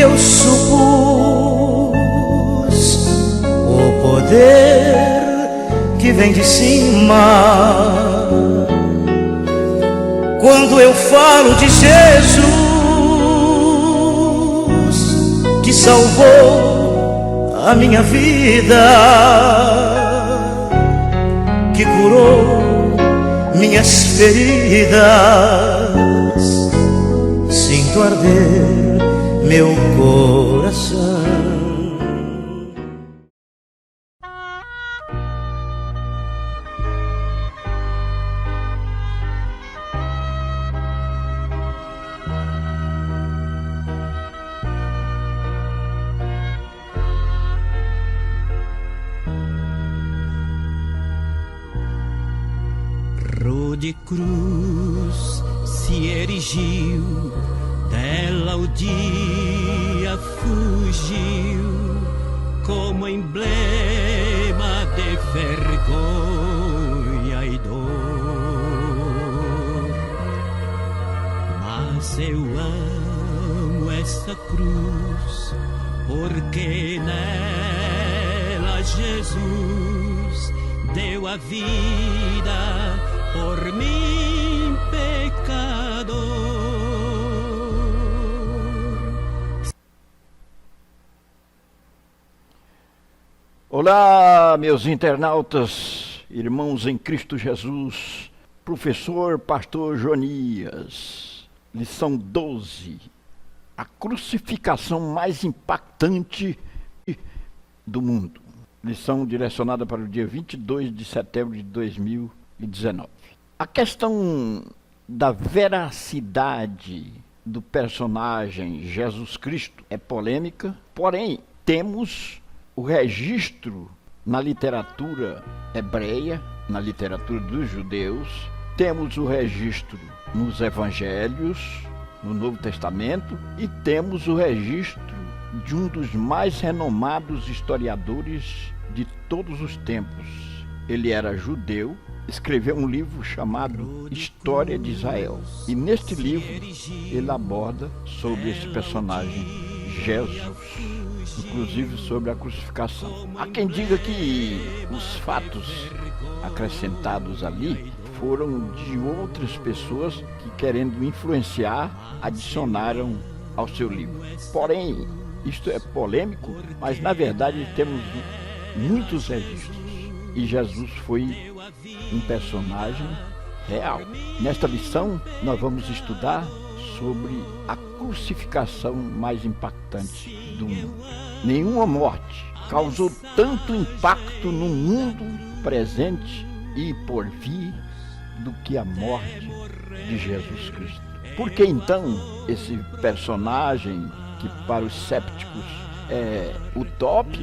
eu supus o poder que vem de cima. Quando eu falo de Jesus, que salvou a minha vida, que curou minhas feridas, sinto arder meu coração. De cruz se erigiu, dela o dia fugiu, como emblema de vergonha e dor. Mas eu amo essa cruz, porque nela Jesus deu a vida por mim, pecador. Olá, meus internautas, irmãos em Cristo Jesus, professor Pastor Jonias, lição 12, a crucificação mais impactante do mundo. Lição direcionada para o dia 22 de setembro de 2019. A questão da veracidade do personagem Jesus Cristo é polêmica, porém temos o registro na literatura hebreia, na literatura dos judeus, temos o registro nos evangelhos, no Novo Testamento, e temos o registro de um dos mais renomados historiadores de todos os tempos. Ele era judeu, escreveu um livro chamado História de Israel. E neste livro ele aborda sobre esse personagem Jesus, inclusive sobre a crucificação. Há quem diga que os fatos acrescentados ali foram de outras pessoas que, querendo influenciar, adicionaram ao seu livro. Porém, isto é polêmico, mas na verdade temos muitos registros. E Jesus foi um personagem real. Nesta lição, nós vamos estudar sobre a crucificação mais impactante do mundo. Nenhuma morte causou tanto impacto no mundo presente e por vir do que a morte de Jesus Cristo. Por que então esse personagem, que para os céticos é utópico,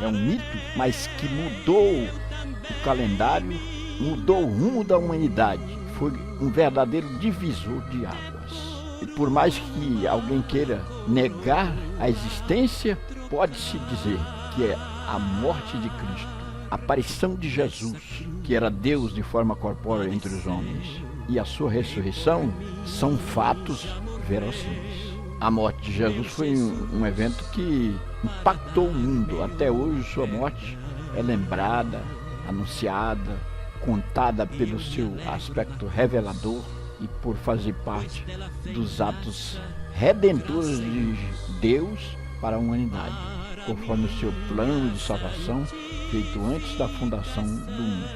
é um mito, mas que mudou o calendário, mudou o rumo da humanidade, foi um verdadeiro divisor de águas. E por mais que alguém queira negar a existência, pode-se dizer que é a morte de Cristo, a aparição de Jesus, que era Deus de forma corpórea entre os homens, e a sua ressurreição são fatos verossímeis. A morte de Jesus foi um evento que impactou o mundo. Até hoje sua morte é lembrada, anunciada, contada pelo seu aspecto revelador e por fazer parte dos atos redentores de Deus para a humanidade, conforme o seu plano de salvação feito antes da fundação do mundo.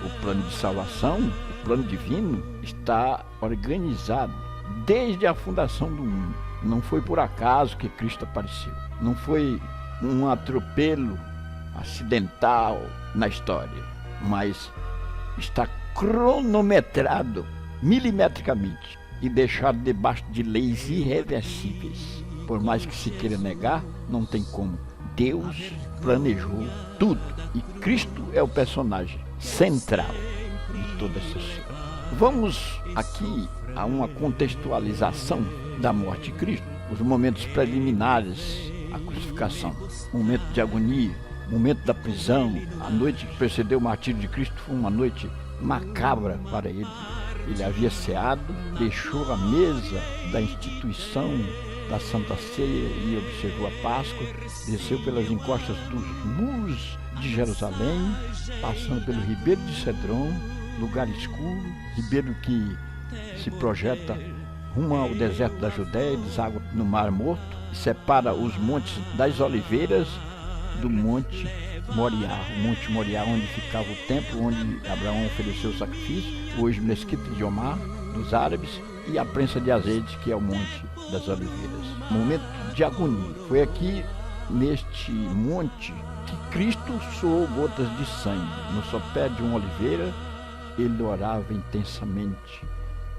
O plano de salvação, o plano divino, está organizado desde a fundação do mundo. Não foi por acaso que Cristo apareceu. Não foi um atropelo acidental na história, mas está cronometrado milimetricamente e deixado debaixo de leis irreversíveis. Por mais que se queira negar, não tem como. Deus planejou tudo e Cristo é o personagem central de toda essa história. Vamos aqui a uma contextualização da morte de Cristo, os momentos preliminares à crucificação, momento de agonia, momento da prisão. A noite que precedeu o martírio de Cristo foi uma noite macabra para ele. Ele havia ceado, deixou a mesa da instituição da Santa Ceia e observou a Páscoa, desceu pelas encostas dos muros de Jerusalém, passando pelo Ribeiro de Cedron, lugar escuro, ribeiro que se projeta rumo ao deserto da Judéia, deságua no Mar Morto, e separa os montes das Oliveiras do Monte Moriá. O Monte Moriá, onde ficava o templo, onde Abraão ofereceu o sacrifício, hoje Mesquita de Omar, dos árabes, e a prensa de azeite, que é o Monte das Oliveiras. Momento de agonia. Foi aqui, neste monte, que Cristo suou gotas de sangue. No sopé de uma oliveira, ele orava intensamente.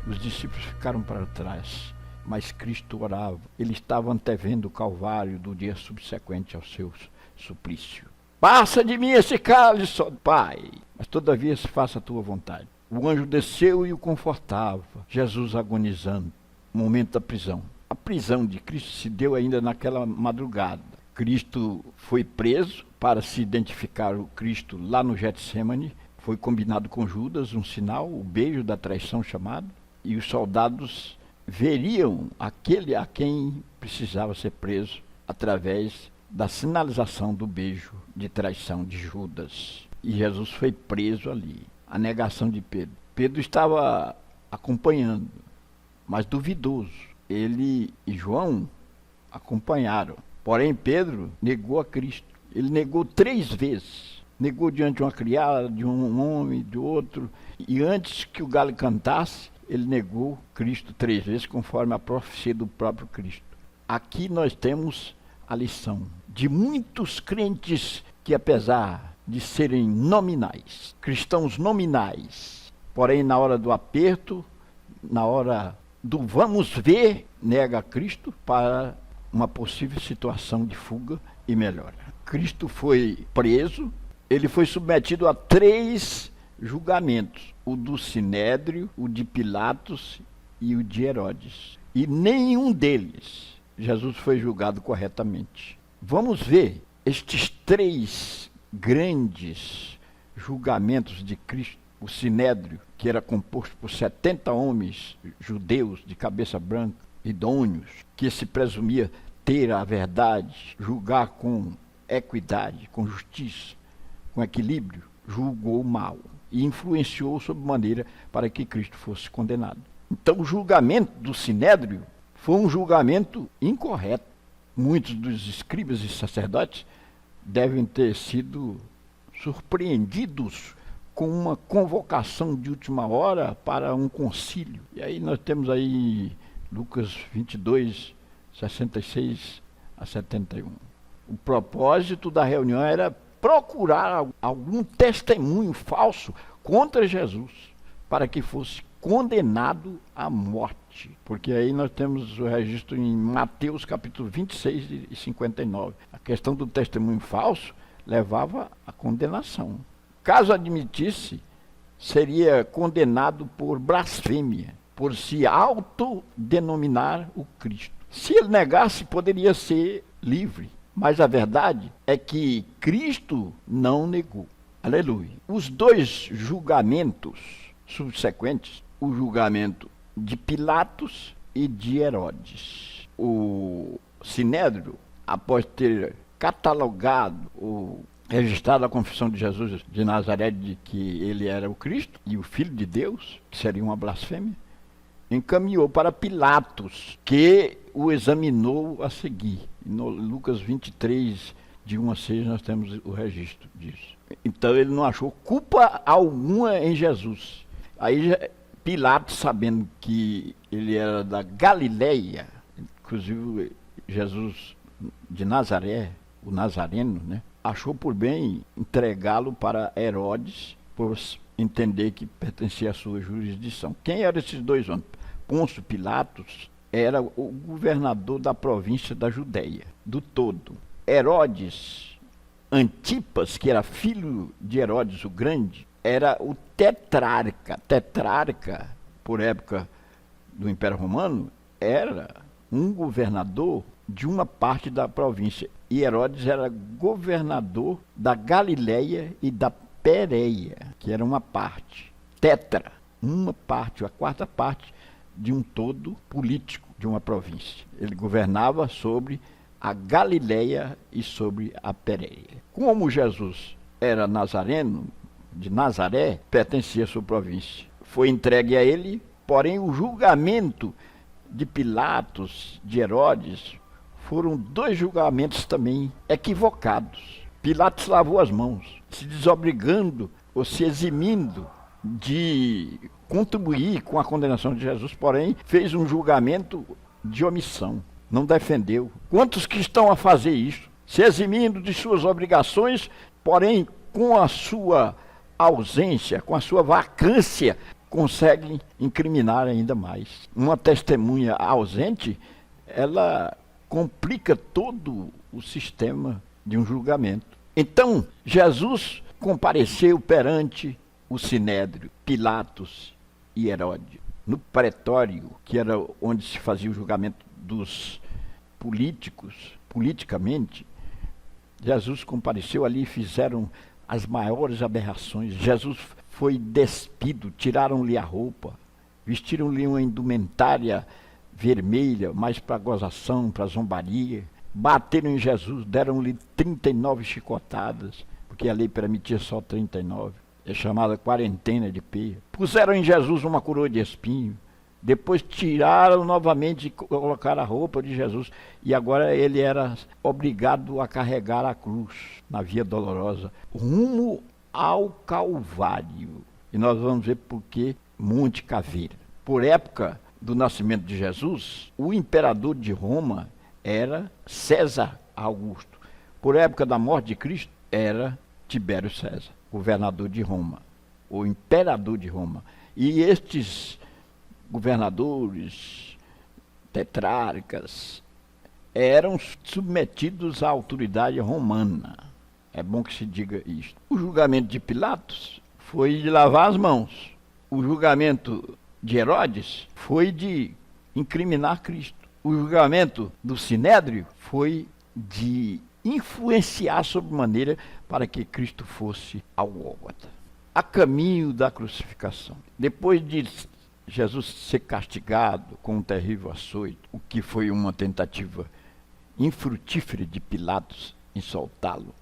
Os discípulos ficaram para trás, mas Cristo orava. Ele estava antevendo o Calvário do dia subsequente ao seu suplício. Passa de mim esse cálice, ó Pai, mas todavia se faça a tua vontade. O anjo desceu e o confortava, Jesus agonizando. Momento da prisão. A prisão de Cristo se deu ainda naquela madrugada. Cristo foi preso para se identificar o Cristo lá no Getsemane. Foi combinado com Judas um sinal, o beijo da traição chamado. E os soldados veriam aquele a quem precisava ser preso através da sinalização do beijo de traição de Judas. E Jesus foi preso ali. A negação de Pedro. Pedro estava acompanhando, mas duvidoso. Ele e João acompanharam. Porém, Pedro negou a Cristo. Ele negou 3 vezes. Negou diante de uma criada, de um homem, de outro. E antes que o galo cantasse, ele negou Cristo 3 vezes, conforme a profecia do próprio Cristo. Aqui nós temos a lição de muitos crentes que, apesar de serem nominais, cristãos nominais, porém na hora do aperto, na hora do vamos ver, nega a Cristo para uma possível situação de fuga e melhora. Cristo foi preso, ele foi submetido a 3 julgamentos, o do Sinédrio, o de Pilatos e o de Herodes. E nenhum deles Jesus foi julgado corretamente. Vamos ver estes 3 grandes julgamentos de Cristo. O Sinédrio, que era composto por 70 homens judeus de cabeça branca, idôneos, que se presumia ter a verdade, julgar com equidade, com justiça, com equilíbrio, julgou mal e influenciou sobremaneira para que Cristo fosse condenado. Então o julgamento do Sinédrio foi um julgamento incorreto. Muitos dos escribas e sacerdotes devem ter sido surpreendidos com uma convocação de última hora para um concílio. E aí nós temos aí Lucas 22, 66 a 71. O propósito da reunião era procurar algum testemunho falso contra Jesus, para que fosse condenado à morte. Porque aí nós temos o registro em Mateus capítulo 26 e 59. A questão do testemunho falso levava à condenação. Caso admitisse, seria condenado por blasfêmia, por se autodenominar o Cristo. Se ele negasse, poderia ser livre. Mas a verdade é que Cristo não negou. Aleluia. Os 2 julgamentos subsequentes, o julgamento de Pilatos e de Herodes. O Sinédrio, após ter catalogado ou registrado a confissão de Jesus de Nazaré de que ele era o Cristo e o Filho de Deus, que seria uma blasfêmia, encaminhou para Pilatos, que o examinou a seguir. No Lucas 23, de 1 a 6, nós temos o registro disso. Então ele não achou culpa alguma em Jesus. Aí Pilatos, sabendo que ele era da Galileia, inclusive Jesus de Nazaré, o Nazareno, né, achou por bem entregá-lo para Herodes, por entender que pertencia à sua jurisdição. Quem eram esses 2 homens? Pôncio Pilatos era o governador da província da Judéia, do todo. Herodes Antipas, que era filho de Herodes o Grande, era o tetrarca. Tetrarca, por época do Império Romano, era um governador de uma parte da província. E Herodes era governador da Galileia e da Pérea, que era uma parte. Tetra, uma parte, a 4ª parte de um todo político de uma província. Ele governava sobre a Galileia e sobre a Pérea. Como Jesus era nazareno, de Nazaré, pertencia à sua província. Foi entregue a ele, porém o julgamento de Pilatos, de Herodes, foram 2 julgamentos também equivocados. Pilatos lavou as mãos, se desobrigando ou se eximindo de contribuir com a condenação de Jesus, porém fez um julgamento de omissão, não defendeu. Quantos que estão a fazer isso? Se eximindo de suas obrigações, porém com a sua ausência, com a sua vacância, conseguem incriminar ainda mais. Uma testemunha ausente, ela complica todo o sistema de um julgamento. Então, Jesus compareceu perante o Sinédrio, Pilatos e Herodes. No pretório, que era onde se fazia o julgamento dos políticos, politicamente, Jesus compareceu ali e fizeram as maiores aberrações. Jesus foi despido, tiraram-lhe a roupa, vestiram-lhe uma indumentária vermelha, mais para gozação, para zombaria. Bateram em Jesus, deram-lhe 39 chicotadas, porque a lei permitia só 39. É chamada quarentena de peia. Puseram em Jesus uma coroa de espinho. Depois tiraram novamente e colocaram a roupa de Jesus. E agora ele era obrigado a carregar a cruz na via dolorosa, rumo ao Calvário. E nós vamos ver por que Monte Caveira. Por época do nascimento de Jesus, o imperador de Roma era César Augusto. Por época da morte de Cristo, era Tibério César, governador de Roma, o imperador de Roma. E estes governadores, tetrarcas, eram submetidos à autoridade romana. É bom que se diga isto. O julgamento de Pilatos foi de lavar as mãos. O julgamento de Herodes foi de incriminar Cristo. O julgamento do Sinédrio foi de influenciar sobremaneira para que Cristo fosse ao Gólgota. A caminho da crucificação. Depois de Jesus ser castigado com um terrível açoite, o que foi uma tentativa infrutífera de Pilatos em soltá-lo,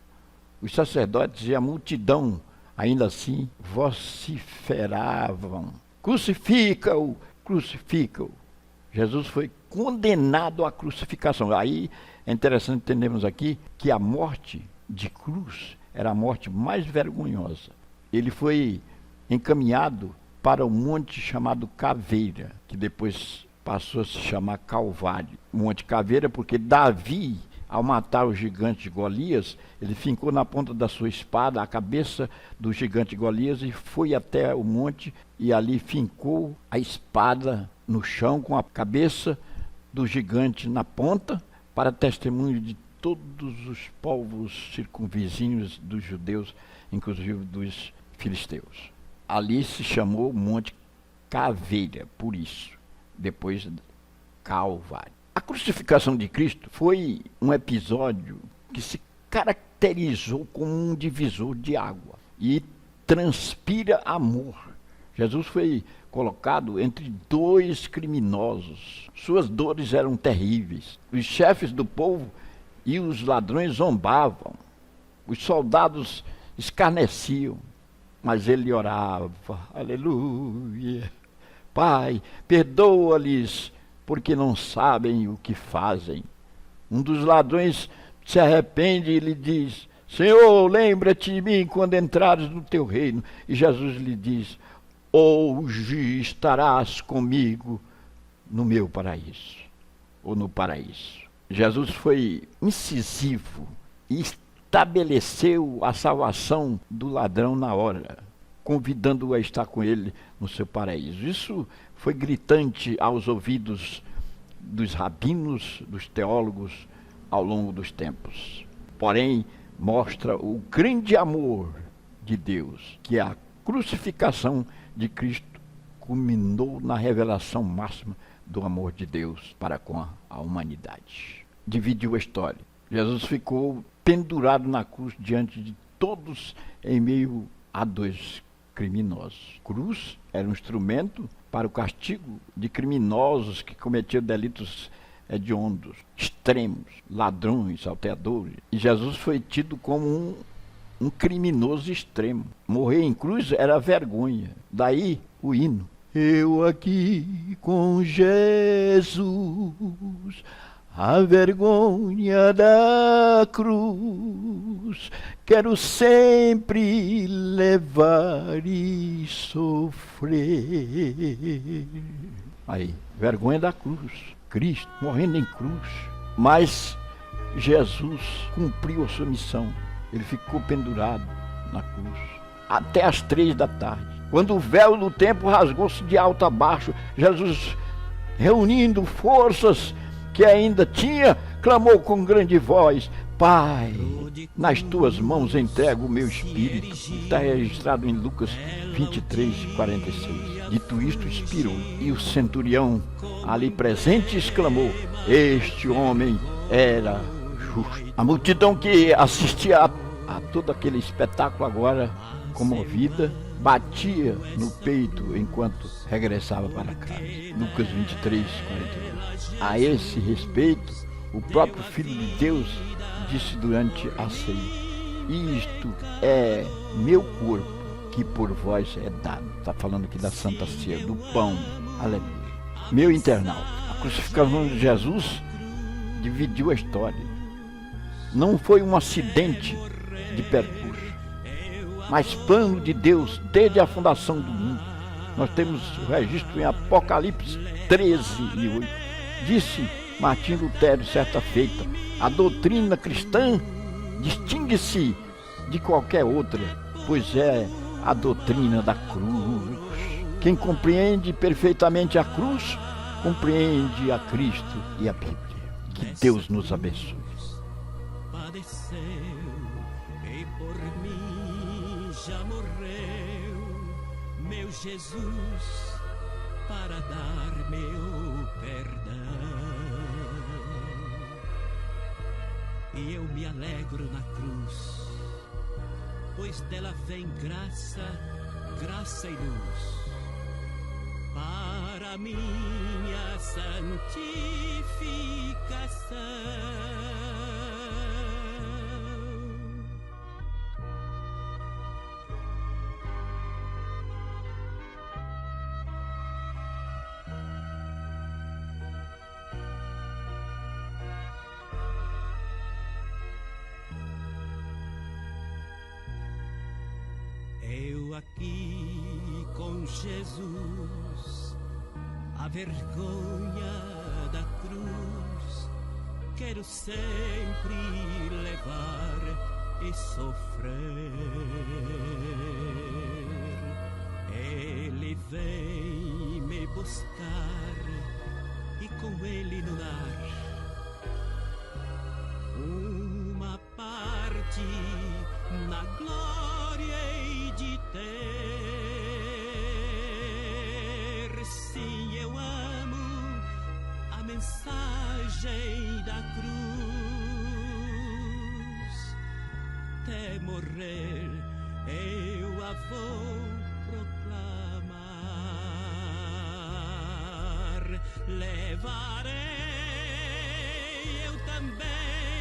os sacerdotes e a multidão, ainda assim, vociferavam: crucifica-o, crucifica-o. Jesus foi condenado à crucificação. Aí é interessante entendermos aqui que a morte de cruz era a morte mais vergonhosa. Ele foi encaminhado para um monte chamado Caveira, que depois passou a se chamar Calvário. Monte Caveira porque Davi, ao matar o gigante Golias, ele fincou na ponta da sua espada a cabeça do gigante Golias e foi até o monte e ali fincou a espada no chão com a cabeça do gigante na ponta, para testemunho de todos os povos circunvizinhos dos judeus, inclusive dos filisteus. Ali se chamou Monte Caveira, por isso, depois Calvário. A crucificação de Cristo foi um episódio que se caracterizou como um divisor de água e transpira amor. Jesus foi colocado entre 2 criminosos. Suas dores eram terríveis. Os chefes do povo e os ladrões zombavam. Os soldados escarneciam. Mas ele orava: aleluia, Pai, perdoa-lhes, porque não sabem o que fazem. Um dos ladrões se arrepende e lhe diz: Senhor, lembra-te de mim quando entrares no teu reino. E Jesus lhe diz: hoje estarás comigo no meu paraíso, ou no paraíso. Jesus foi incisivo e estabeleceu a salvação do ladrão na hora, convidando-o a estar com ele no seu paraíso. Isso foi gritante aos ouvidos dos rabinos, dos teólogos, ao longo dos tempos. Porém, mostra o grande amor de Deus, que a crucificação de Cristo culminou na revelação máxima do amor de Deus para com a humanidade. Dividiu a história. Jesus ficou pendurado na cruz diante de todos em meio a 2 criminosos. Cruz era um instrumento para o castigo de criminosos que cometiam delitos hediondos, extremos, ladrões, salteadores. E Jesus foi tido como um criminoso extremo. Morrer em cruz era vergonha. Daí o hino. Eu aqui com Jesus, a vergonha da cruz, quero sempre levar e sofrer. Aí, vergonha da cruz. Cristo morrendo em cruz. Mas Jesus cumpriu a sua missão. Ele ficou pendurado na cruz até as 3 da tarde. Quando o véu do templo rasgou-se de alto a baixo, Jesus, reunindo forças que ainda tinha, clamou com grande voz: Pai, nas tuas mãos entrego o meu espírito. Está registrado em Lucas 23, 46. Dito isto, expirou. E o centurião ali presente exclamou: este homem era justo. A multidão que assistia a todo aquele espetáculo agora, comovida, batia no peito enquanto regressava para casa. Lucas 23, 42. A esse respeito, o próprio Filho de Deus disse durante a ceia: isto é meu corpo, que por vós é dado. Está falando aqui da Santa Ceia, do pão. Aleluia. Meu internauta, a crucificação de Jesus dividiu a história. Não foi um acidente de percurso, mas plano de Deus desde a fundação do mundo. Nós temos o registro em Apocalipse 13 e 8. Disse Martim Lutero certa feita: a doutrina cristã distingue-se de qualquer outra, pois é a doutrina da cruz. Quem compreende perfeitamente a cruz, compreende a Cristo e a Bíblia. Que Deus nos abençoe. Padeceu e por mim já morreu, meu Jesus, para dar meu perdão. E eu me alegro na cruz, pois dela vem graça, graça e luz, para minha santificação. Eu aqui com Jesus, a vergonha da cruz, quero sempre levar e sofrer. Ele vem me buscar e com ele no lar uma parte na glória hei de ter. Sim, eu amo a mensagem da cruz, até morrer eu a vou proclamar. Levarei eu também